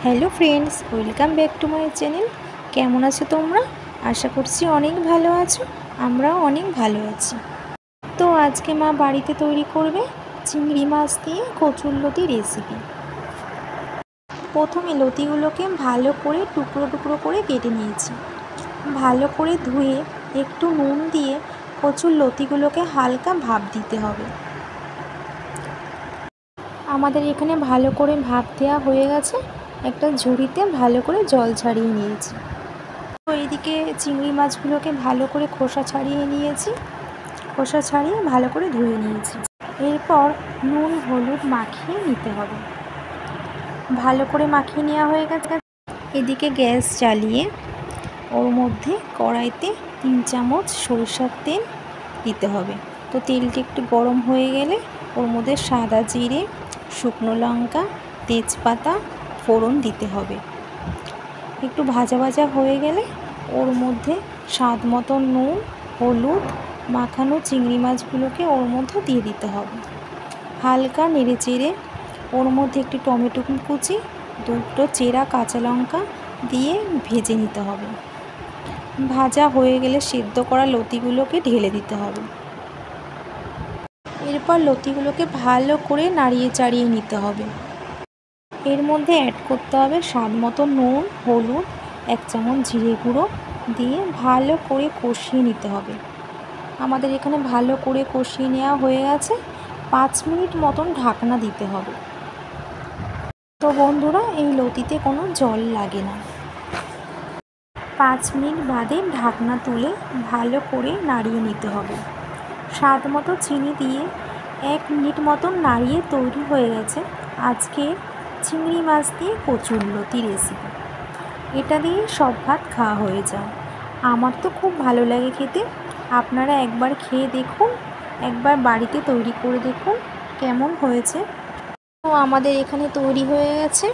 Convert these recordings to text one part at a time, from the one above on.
Hello friends, welcome back to my channel. কেমন আছো তোমরা? আশা করছি অনেক ভালো আছো। আমরাও অনেক ভালো আছি। তো আজকে মা বাড়িতে তৈরি করবে চিংড়ি মাছ দিয়ে কচুরলতি রেসিপি। প্রথমে লতিগুলোকে ভালো করে টুকরো টুকরো করে কেটে নিয়েছি। ভালো করে ধুয়ে একটু নুন দিয়ে কচুরলতিগুলোকে হালকা ভাপ দিতে হবে। আমাদের এখানে ভালো করে ভাপ দেওয়া হয়ে গেছে। একটা ঝুড়িতে ভালো করে জল ছাড়িয়ে নিয়েছি। তো এইদিকে চিংড়ি মাছগুলোকে ভালো করে খোসা ছাড়িয়ে নিয়েছি। খোসা ছাড়িয়ে ভালো করে ধুয়ে নিয়েছি। এরপর নুন হলুদ মাখিয়ে নিতে হবে। ভালো করে মাখিয়ে নেওয়া হয়ে গেছে। এদিকে গ্যাস জ্বালিয়ে ওর মধ্যে কড়াইতে 3 চামচ সরিষার তেল দিতে হবে। তো তেলটি একটু গরম হয়ে গেলে ওর মধ্যে সাদা জিরে, শুকনো লঙ্কা, তেজপাতা ফোড়ন দিতে হবে। একটু ভাজা ভাজা হয়ে গেলে ওর মধ্যে স্বাদ মতো নুন হলুদ মাখানো চিংড়ি মাছগুলোকে ওর মধ্যে দিয়ে দিতে হবে। হালকা নেড়ে চেড়ে ওর মধ্যে একটি টমেটো কুচি, 2টো চেরা কাঁচা লঙ্কা দিয়ে ভেজে নিতে হবে। ভাজা হয়ে গেলে সেদ্ধ করা লতিগুলোকে ঢেলে দিতে হবে। এরপর লতিগুলোকে ভালো করে নাড়িয়ে চাড়িয়ে নিতে হবে। এর মধ্যে অ্যাড করতে হবে স্বাদ মতো নুন হলুদ 1 চামচ জিরে গুঁড়ো দিয়ে ভালো করে কষিয়ে নিতে হবে। আমাদের এখানে ভালো করে কষিয়ে নেওয়া হয়ে গেছে। 5 মিনিট মতন ঢাকনা দিতে হবে। তো বন্ধুরা, এই লতিতে কোনো জল লাগে না। 5 মিনিট বাদে ঢাকনা তুলে ভালো করে নাড়িয়ে নিতে হবে। স্বাদ মতো চিনি দিয়ে 1 মিনিট মতন নাড়িয়ে তৈরি হয়ে গেছে আজকে চিংড়ি মাছ দিয়ে কচুরলতি রেসিপি। এটা দিয়ে সব ভাত খাওয়া হয়ে যায়। আমার তো খুব ভালো লাগে খেতে। আপনারা একবার খেয়ে দেখুন, একবার বাড়িতে তৈরি করে দেখুন কেমন হয়েছে। তো আমাদের এখানে তৈরি হয়ে গেছে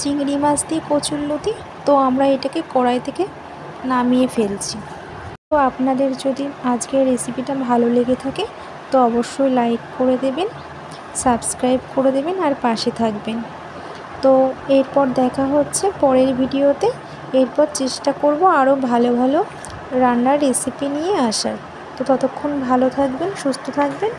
চিংড়ি মাছ দিয়ে কচুরলতি। তো আমরা এটাকে কড়াই থেকে নামিয়ে ফেলছি। তো আপনাদের যদি আজকের রেসিপিটা ভালো লেগে থাকে তো অবশ্যই লাইক করে দেবেন, সাবস্ক্রাইব করে দেবেন আর পাশে থাকবেন। তো এরপর দেখা হচ্ছে পরের ভিডিওতে। এরপর চেষ্টা করব আরও ভালো ভালো রান্নার রেসিপি নিয়ে আসার। তো ততক্ষণ ভালো থাকবেন, সুস্থ থাকবেন।